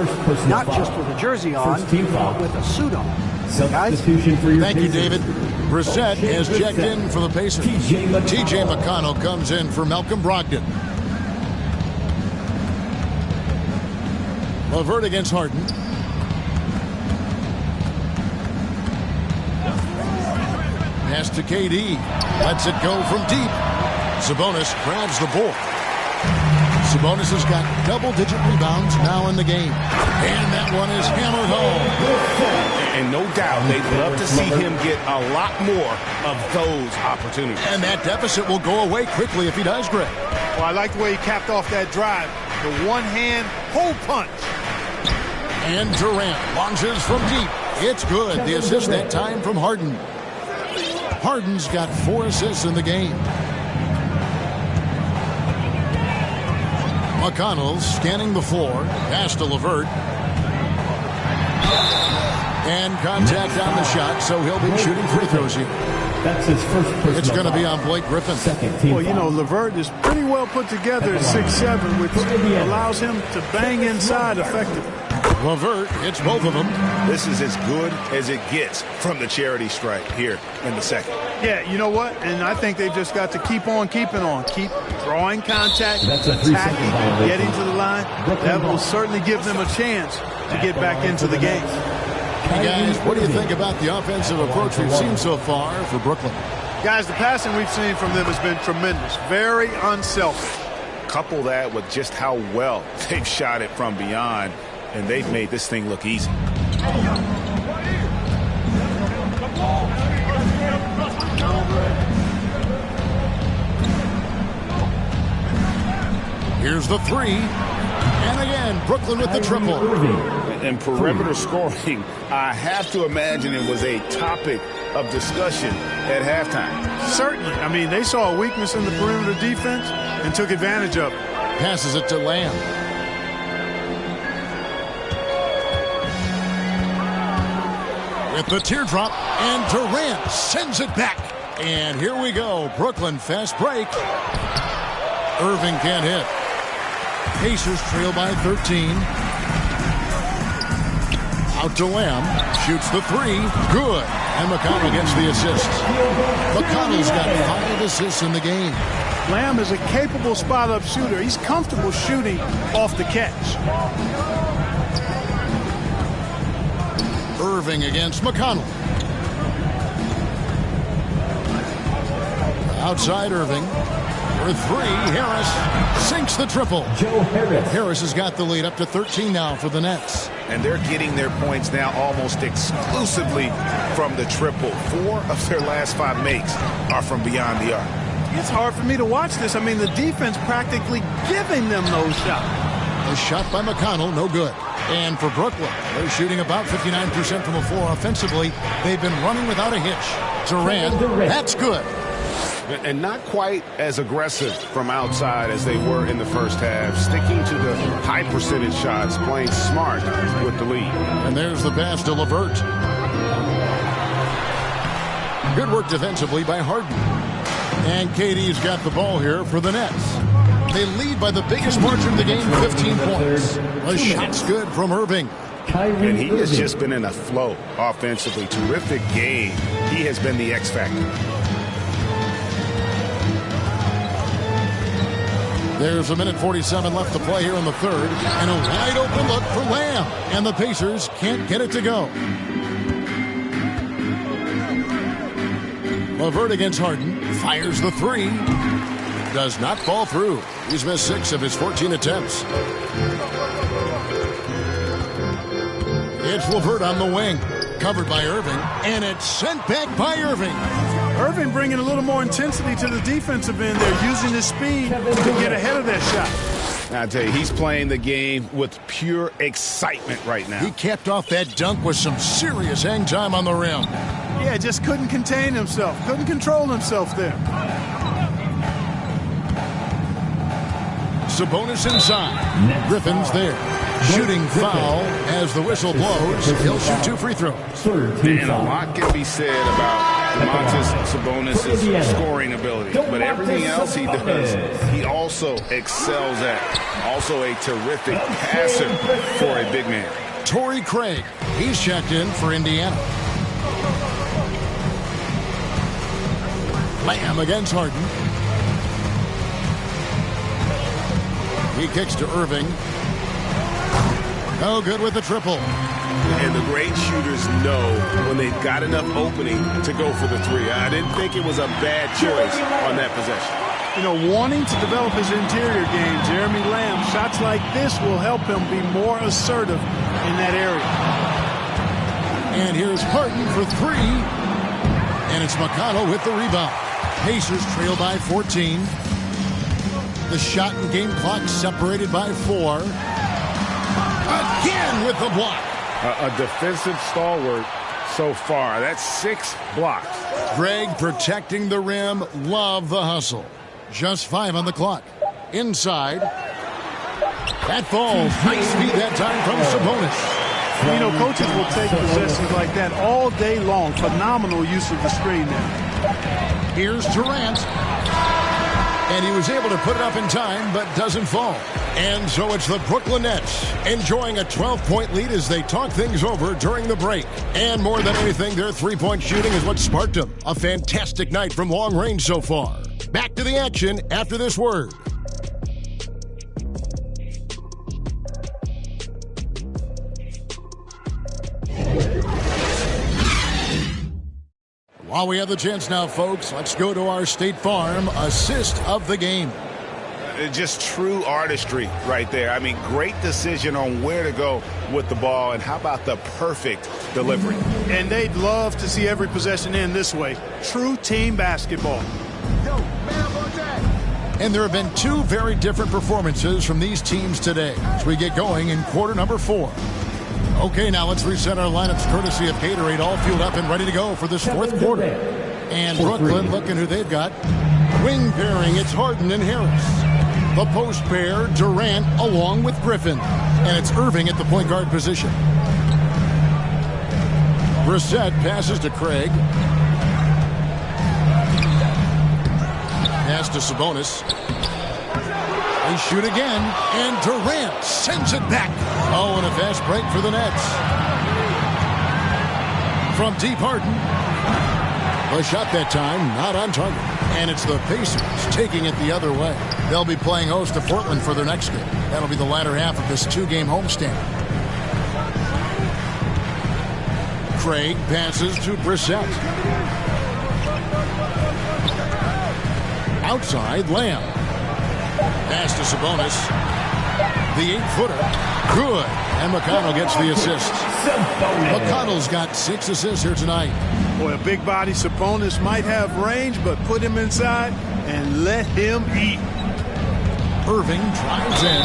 Not just with a jersey on, but with a suit on. Guys? Thank you, David. Brissett has checked in for the Pacers. T.J. McConnell comes in for Malcolm Brogdon. LeVert against Harden. Pass to KD. Lets it go from deep. Sabonis grabs the board. Sabonis has got double-digit rebounds now in the game. And that one is hammered home. And no doubt, they'd love to see him get a lot more of those opportunities. And that deficit will go away quickly if he does, Greg. Well, I like the way he capped off that drive. The one-hand hole punch. And Durant launches from deep. It's good. The assist that time from Harden. Harden's got 4 assists in the game. McConnell's scanning the floor. Pass to LeVert. And contact on the shot, so he'll be shooting free throws here. That's his first personal It's going to be foul. on Blake Griffin. Well, you know, LeVert is pretty well put together at 6'7", which allows him to bang inside effectively. LeVert hits both of them. This is as good as it gets from the charity stripe here in the second. Yeah, you know what? And I think they've just got to keep on keeping on. Keep drawing contact, That's a 3-second attacking, violation. getting to the line. That will certainly give them a chance to get back into the game. Hey guys, what do you think about the offensive approach we've seen so far for Brooklyn? Guys, the passing we've seen from them has been tremendous. Very unselfish. Couple that with just how well they've shot it from beyond, and they've made this thing look easy. Here's the 3. And again, Brooklyn with the triple. And perimeter scoring, I have to imagine it was a topic of discussion at halftime. Certainly. I mean, they saw a weakness in the perimeter defense and took advantage of it. Passes it to Lamb. With the teardrop, and Durant sends it back. And here we go. Brooklyn fast break. Irving can't hit. Pacers trail by 13. Out to Lamb. Shoots the three. Good. And McConnell gets the assist. McConnell's got 5 assists in the game. Lamb is a capable spot-up shooter. He's comfortable shooting off the catch. Irving against McConnell. Outside Irving. For 3, Harris sinks the triple. Joe Harris. Harris has got the lead up to 13 now for the Nets. And they're getting their points now almost exclusively from the triple. 4 of their last 5 makes are from beyond the arc. It's hard for me to watch this. I mean, the defense practically giving them those shots. A shot by McConnell, no good. And for Brooklyn, they're shooting about 59% from the floor offensively. They've been running without a hitch. Durant, that's good. And not quite as aggressive from outside as they were in the first half. Sticking to the high percentage shots, playing smart with the lead. And there's the pass to LeVert. Good work defensively by Harden. And KD's got the ball here for the Nets. They lead by the biggest margin of the game, 15 points. A shot's good from Irving. And he has just been in a flow offensively. Terrific game. He has been the X factor. There's 1:47 left to play here in the third. And a wide open look for Lamb. And the Pacers can't get it to go. LeVert against Harden. Fires the three. Does not fall through. He's missed 6 of his 14 attempts. It's LeVert on the wing. Covered by Irving. And it's sent back by Irving. Irving bringing a little more intensity to the defensive end. They're using his speed to get ahead of that shot. I tell you, he's playing the game with pure excitement right now. He capped off that dunk with some serious hang time on the rim. Yeah, just couldn't contain himself. Couldn't control himself there. Sabonis inside. Griffin's there. Shooting foul as the whistle blows. He'll shoot 2 free throws. And a lot can be said about Domantas Sabonis' scoring ability. But everything else he does, he also excels at. Also a terrific passer for a big man. Torrey Craig. He's checked in for Indiana. Lamb against Harden. He kicks to Irving. Oh, good with the triple. And the great shooters know when they've got enough opening to go for the three. I didn't think it was a bad choice on that possession. You know, wanting to develop his interior game, Jeremy Lamb, shots like this will help him be more assertive in that area. And here's Harden for 3. And it's McConnell with the rebound. Pacers trail by 14. The shot and game clock separated by 4. Again with the block. A defensive stalwart so far. That's 6 blocks. Greg protecting the rim. Love the hustle. Just 5 on the clock. Inside. That falls. Nice feed that time from Sabonis. You know, coaches will take possessions like that all day long. Phenomenal use of the screen there. Here's Durant. And he was able to put it up in time, but doesn't fall. And so it's the Brooklyn Nets enjoying a 12-point lead as they talk things over during the break. And more than anything, their three-point shooting is what sparked them. A fantastic night from long range so far. Back to the action after this word. While we have the chance now, folks, let's go to our State Farm assist of the game. Just true artistry right there. I mean, great decision on where to go with the ball, and how about the perfect delivery? And they'd love to see every possession end this way. True team basketball. And there have been 2 very different performances from these teams today as we get going in quarter number 4. Okay, now let's reset our lineups courtesy of Gatorade, all fueled up and ready to go for this fourth quarter. And Brooklyn looking who they've got. Wing pairing, it's Harden and Harris. The post pair, Durant along with Griffin. And it's Irving at the point guard position. Brissett passes to Craig. Pass to Sabonis. They shoot again, and Durant sends it back. Oh, and a fast break for the Nets. From deep, Harden. A shot that time, not on target. And it's the Pacers taking it the other way. They'll be playing host to Portland for their next game. That'll be the latter half of this two-game homestand. Craig passes to Brissett. Outside, Lamb. Pass to Sabonis. The 8-footer. Good. And McConnell gets the assist. McConnell's got 6 assists here tonight. Boy, a big body Sabonis might have range, but put him inside and let him eat. Irving drives in.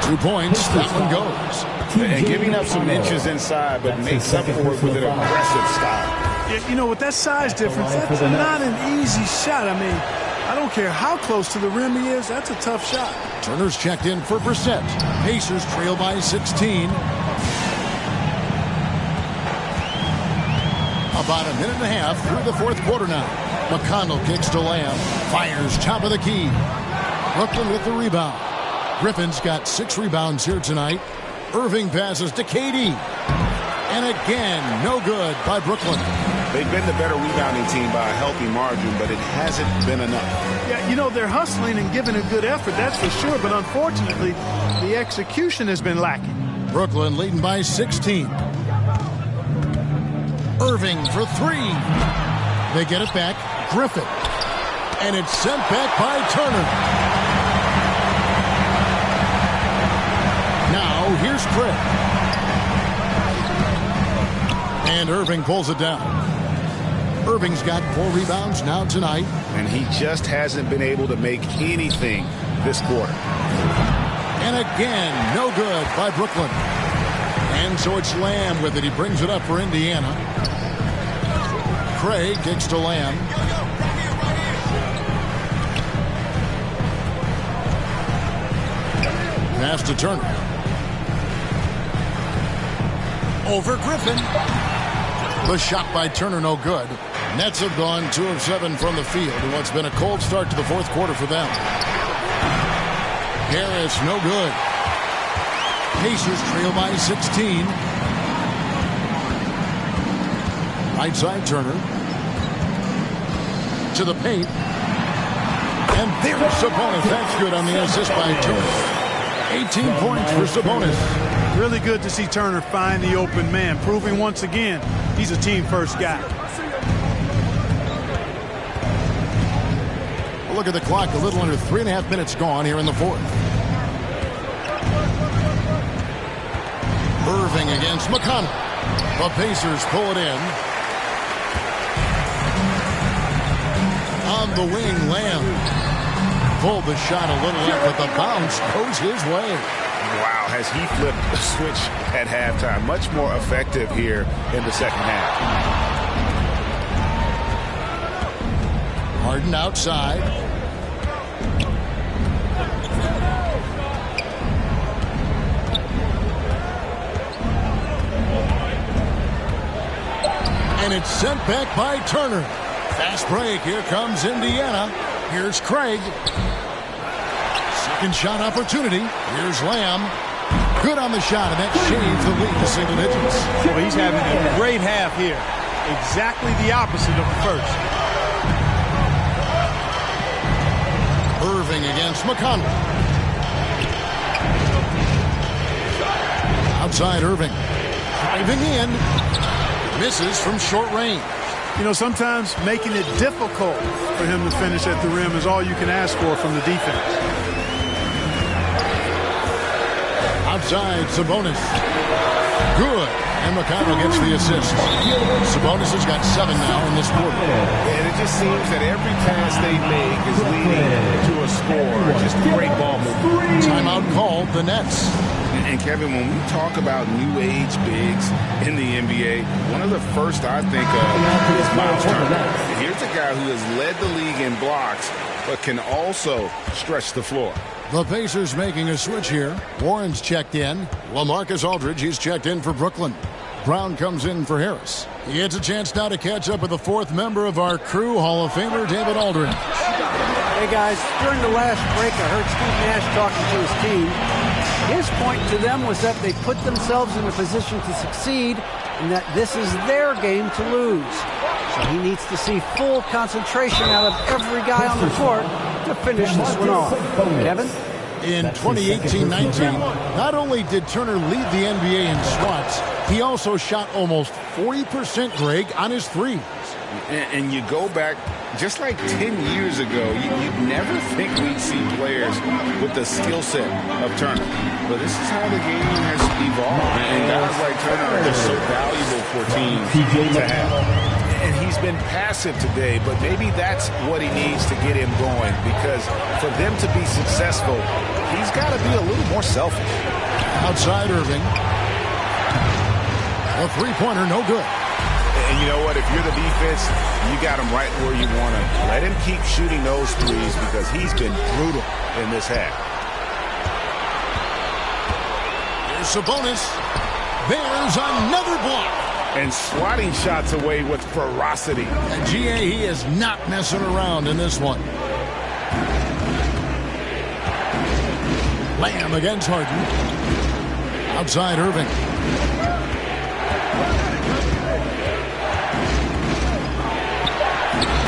2 points. That one goes. And giving up some inches inside, but makes up for it with an aggressive style. Yeah, you know, with that size difference, that's not an easy shot. I mean, I don't care how close to the rim he is. That's a tough shot. Turner's checked in for Brissett. Pacers trail by 16. About a minute and a half through the fourth quarter now. McConnell kicks to Lamb. Fires top of the key. Brooklyn with the rebound. Griffin's got 6 rebounds here tonight. Irving passes to KD. And again, no good by Brooklyn. They've been the better rebounding team by a healthy margin, but it hasn't been enough. Yeah, you know, they're hustling and giving a good effort, that's for sure. But unfortunately, the execution has been lacking. Brooklyn leading by 16. Irving for 3. They get it back. Griffin. And it's sent back by Turner. Now, here's Craig. And Irving pulls it down. Irving's got 4 rebounds now tonight. And he just hasn't been able to make anything this quarter. And again, no good by Brooklyn. And so it's Lamb with it. He brings it up for Indiana. Craig kicks to Lamb. Pass to Turner. Over Griffin. The shot by Turner, no good. Nets have gone 2 of 7 from the field in what's been a cold start to the fourth quarter for them. Harris, no good. Pacers trail by 16. Right side, Turner. To the paint. And there's Sabonis. That's good on the assist by Turner. 18 points for Sabonis. Really good to see Turner find the open man, proving once again he's a team-first guy. Look at the clock, a little under 3.5 minutes gone here in the fourth. Irving against McConnell. The Pacers pull it in. On the wing, Lamb pulled the shot a little late, but the bounce goes his way. Wow, has he flipped the switch at halftime. Much more effective here in the second half. Harden outside. And it's sent back by Turner. Fast break. Here comes Indiana. Here's Craig. Second shot opportunity. Here's Lamb. Good on the shot, and that shaves the lead to single digits. Well, he's having a great half here. Exactly the opposite of the first. Irving against McConnell. Outside Irving. Driving in. Misses from short range. You know, sometimes making it difficult for him to finish at the rim is all you can ask for from the defense. Outside, Sabonis. Good. And McConnell gets the assist. Sabonis has got 7 now in this quarter. And it just seems that every pass they make is leading to a score. Just great ball movement. Timeout called, the Nets. And Kevin, when we talk about new age bigs in the NBA, one of the first I think of is Miles Turner. And here's a guy who has led the league in blocks, but can also stretch the floor. The Pacers making a switch here. Warren's checked in. LaMarcus Aldridge, he's checked in for Brooklyn. Brown comes in for Harris. He gets a chance now to catch up with the 4th member of our crew, Hall of Famer David Aldridge. Hey guys, during the last break, I heard Steve Nash talking to his team. His point to them was that they put themselves in a position to succeed and that this is their game to lose. So he needs to see full concentration out of every guy on the court to finish this one off. Kevin? In 2018-19, not only did Turner lead the NBA in swats, he also shot almost 40%, Greg, on his threes. And you go back just like 10 years ago, you'd never think we'd see players with the skill set of Turner. But this is how the game has evolved. And guys like Turner are just so valuable for teams to have. And he's been passive today, but maybe that's what he needs to get him going, because for them to be successful, he's got to be a little more selfish. Outside Irving. A three-pointer, no good. And you know what? If you're the defense, you got him right where you want him. Let him keep shooting those threes because he's been brutal in this half. Here's Sabonis. There's another block. And swatting shots away with ferocity. And GA, he is not messing around in this one. Lamb against Harden. Outside Irving.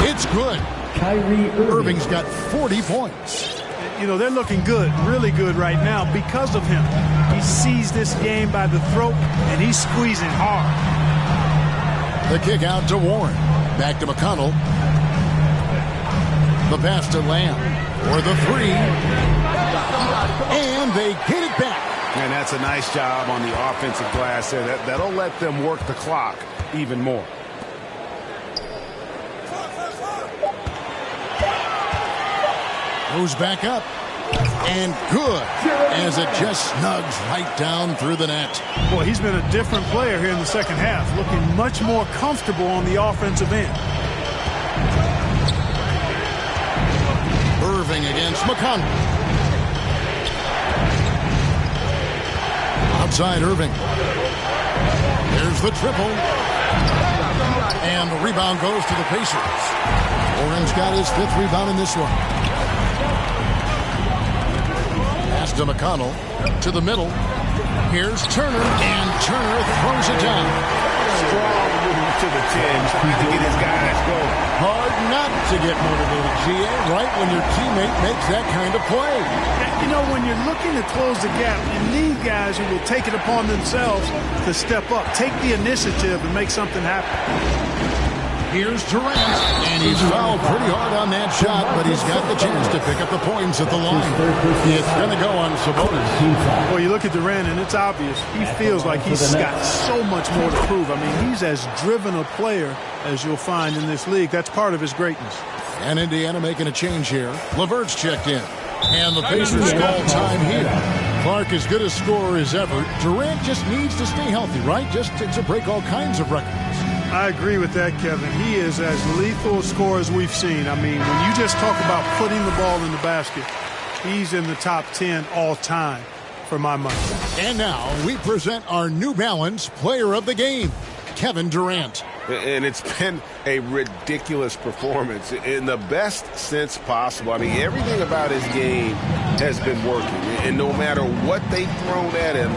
It's good. Irving's got 40 points. You know, they're looking good, really good right now because of him. He sees this game by the throat, and he's squeezing hard. The kick out to Warren. Back to McConnell. The pass to Lamb. For the 3. And they get it back. And that's a nice job on the offensive glass there. That'll let them work the clock even more. Goes back up. And good, as it just snugs right down through the net. Boy, he's been a different player here in the second half, looking much more comfortable on the offensive end. Irving against McConnell. Outside Irving. There's the triple. And the rebound goes to the Pacers. Warren's got his 5th rebound in this one. To McConnell, to the middle. Here's Turner, and Turner throws it down. Strong move to the 10, trying to get his guys going. Hard not to get motivated, GA, right when your teammate makes that kind of play. You know, when you're looking to close the gap, you need guys who will take it upon themselves to step up, take the initiative, and make something happen. Here's Durant, and he's fouled pretty hard on that shot, but he's got the chance to pick up the points at the line. It's going to go on Sabonis. Well, you look at Durant, and it's obvious. He feels like he's got so much more to prove. I mean, he's as driven a player as you'll find in this league. That's part of his greatness. And Indiana making a change here. LeVert's checked in. And the Pacers call time here. Clark as good a scorer as ever. Durant just needs to stay healthy, right? Just to break all kinds of records. I agree with that, Kevin. He is as lethal a scorer as we've seen. I mean, when you just talk about putting the ball in the basket, he's in the top 10 all time for my money. And now we present our New Balance Player of the Game, Kevin Durant. And it's been a ridiculous performance in the best sense possible. I mean, everything about his game has been working. And no matter what they've thrown at him,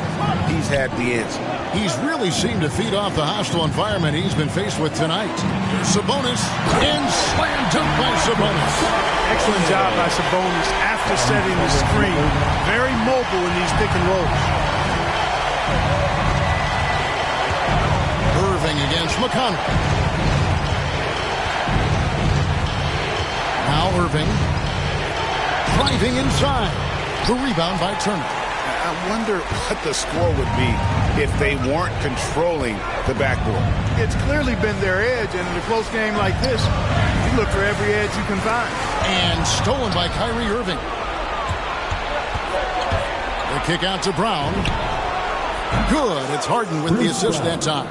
he's had the answer. He's really seemed to feed off the hostile environment he's been faced with tonight. Sabonis, and slam dunk by Sabonis. Excellent job by Sabonis after setting the screen. Very mobile in these pick and rolls. Irving against McConnell. Now Irving driving inside. The rebound by Turner. I wonder what the score would be if they weren't controlling the backboard. It's clearly been their edge, and in a close game like this, you look for every edge you can find. And stolen by Kyrie Irving. The kick out to Brown. Good. It's Harden with the assist that time.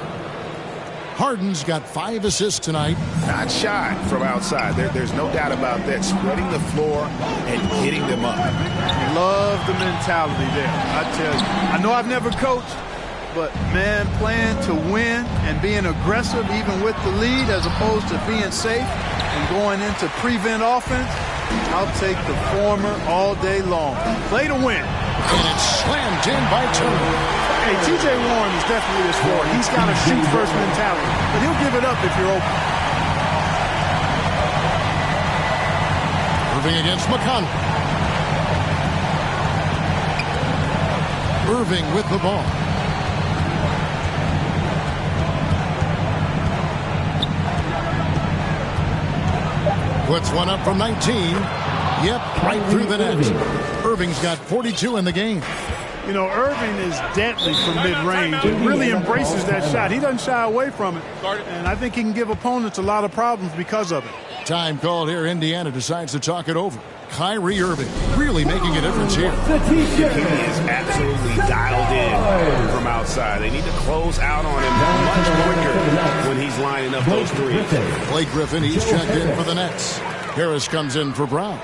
Harden's got 5 assists tonight. Not shy from outside. There's no doubt about that. Spreading the floor and getting them up. Love the mentality there, I tell you. I know I've never coached, but, man, playing to win and being aggressive even with the lead as opposed to being safe and going into prevent offense, I'll take the former all day long. Play to win. And it's slammed in by Turner. Hey, T.J. Warren is definitely a scorer. He's got a shoot-first mentality, but he'll give it up if you're open. Irving against McConnell. Irving with the ball. Puts one up from 19. Yep, right through the net. Irving's got 42 in the game. You know, Irving is deadly from mid-range and really embraces that shot. He doesn't shy away from it, and I think he can give opponents a lot of problems because of it. Time called here. Indiana decides to talk it over. Kyrie Irving really making a difference here. He is absolutely dialed in from outside. They need to close out on him much quicker when he's lining up those threes. Blake Griffin, he's checked in for the Nets. Harris comes in for Brown.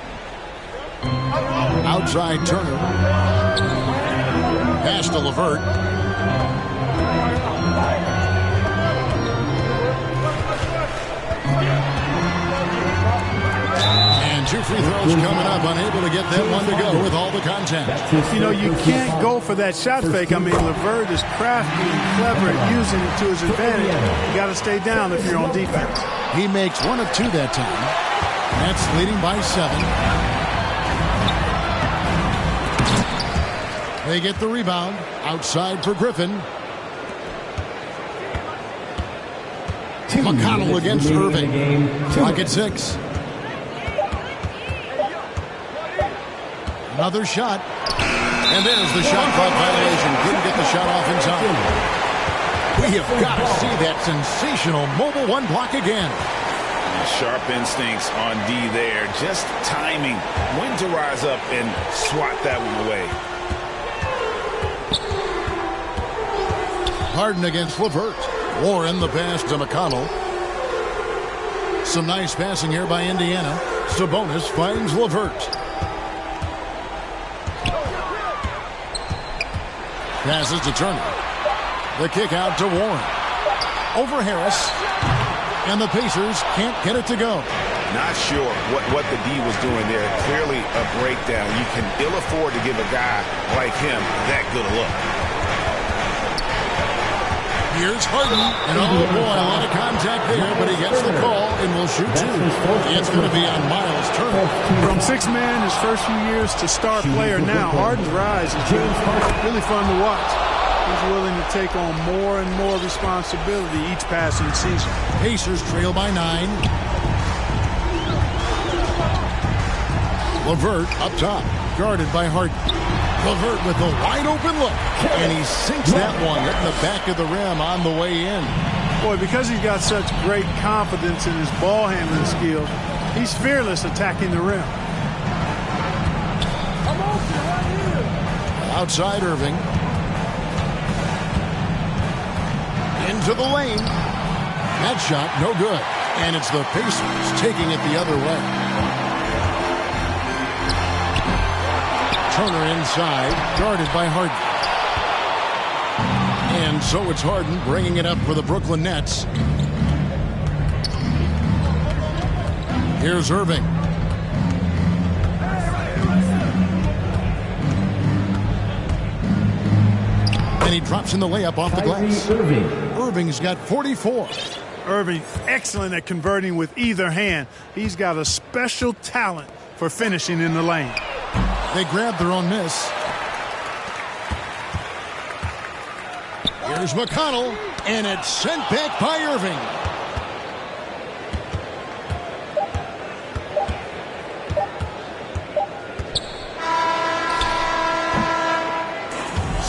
Outside Turner. Pass to LeVert. And 2 free throws coming up. Unable to get that one to go with all the contact. You know, you can't go for that shot fake. I mean, LeVert is crafty and clever at using it to his advantage. You got to stay down if you're on defense. He makes 1 of 2 that time. Nets leading by 7. They get the rebound. Outside for Griffin. McConnell against Irving. Clock at 6. Another shot. And there's the shot clock violation. Couldn't get the shot off in time. We have got to see that sensational mobile 1 block again. Sharp instincts on D there. Just timing when to rise up and swat that one away. Harden against LeVert. Warren the pass to McConnell. Some nice passing here by Indiana. Sabonis finds LeVert. Passes to Turner. The kick out to Warren. Over Harris. And the Pacers can't get it to go. Not sure what the D was doing there. Clearly a breakdown. You can ill afford to give a guy like him that good a look. Here's Harden, and oh boy, a lot of contact there, but he gets the call and will shoot 2. It's going to be on Miles Turner. From 6-man his first few years to star player now, Harden's rise is really fun to watch. He's willing to take on more and more responsibility each passing season. Pacers trail by 9. LeVert up top, guarded by Harden. LeVert with a wide-open look, and he sinks that one at the back of the rim on the way in. Boy, because he's got such great confidence in his ball handling skills, he's fearless attacking the rim. Outside Irving. Into the lane. That shot, no good. And it's the Pacers taking it the other way. Turner inside, guarded by Harden. And so it's Harden bringing it up for the Brooklyn Nets. Here's Irving. And he drops in the layup off the glass. Irving's got 44. Irving, excellent at converting with either hand. He's got a special talent for finishing in the lane. They grab their own miss. Here's McConnell, and it's sent back by Irving.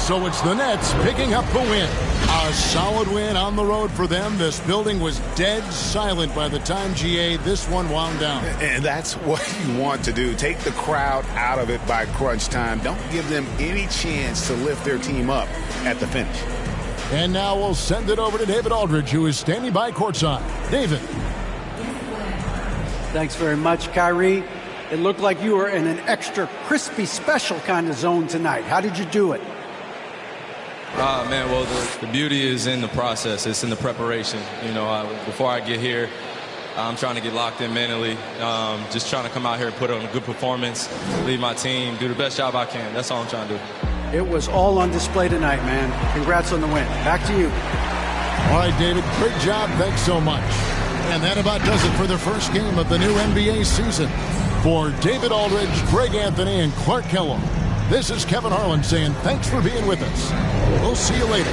So it's the Nets picking up the win. A solid win on the road for them. This building was dead silent by the time, GA, this one wound down. And that's what you want to do. Take the crowd out of it by crunch time. Don't give them any chance to lift their team up at the finish. And now we'll send it over to David Aldridge, who is standing by courtside. David. Thanks very much, Kyrie. It looked like you were in an extra crispy special kind of zone tonight. How did you do it? Man, well, the beauty is in the process. It's in the preparation. You know, before I get here, I'm trying to get locked in mentally. Just trying to come out here and put on a good performance, lead my team, do the best job I can. That's all I'm trying to do. It was all on display tonight, man. Congrats on the win. Back to you. All right, David, great job. Thanks so much. And that about does it for the first game of the new NBA season. For David Aldridge, Greg Anthony, and Clark Kellogg, this is Kevin Harlan saying thanks for being with us. We'll see you later.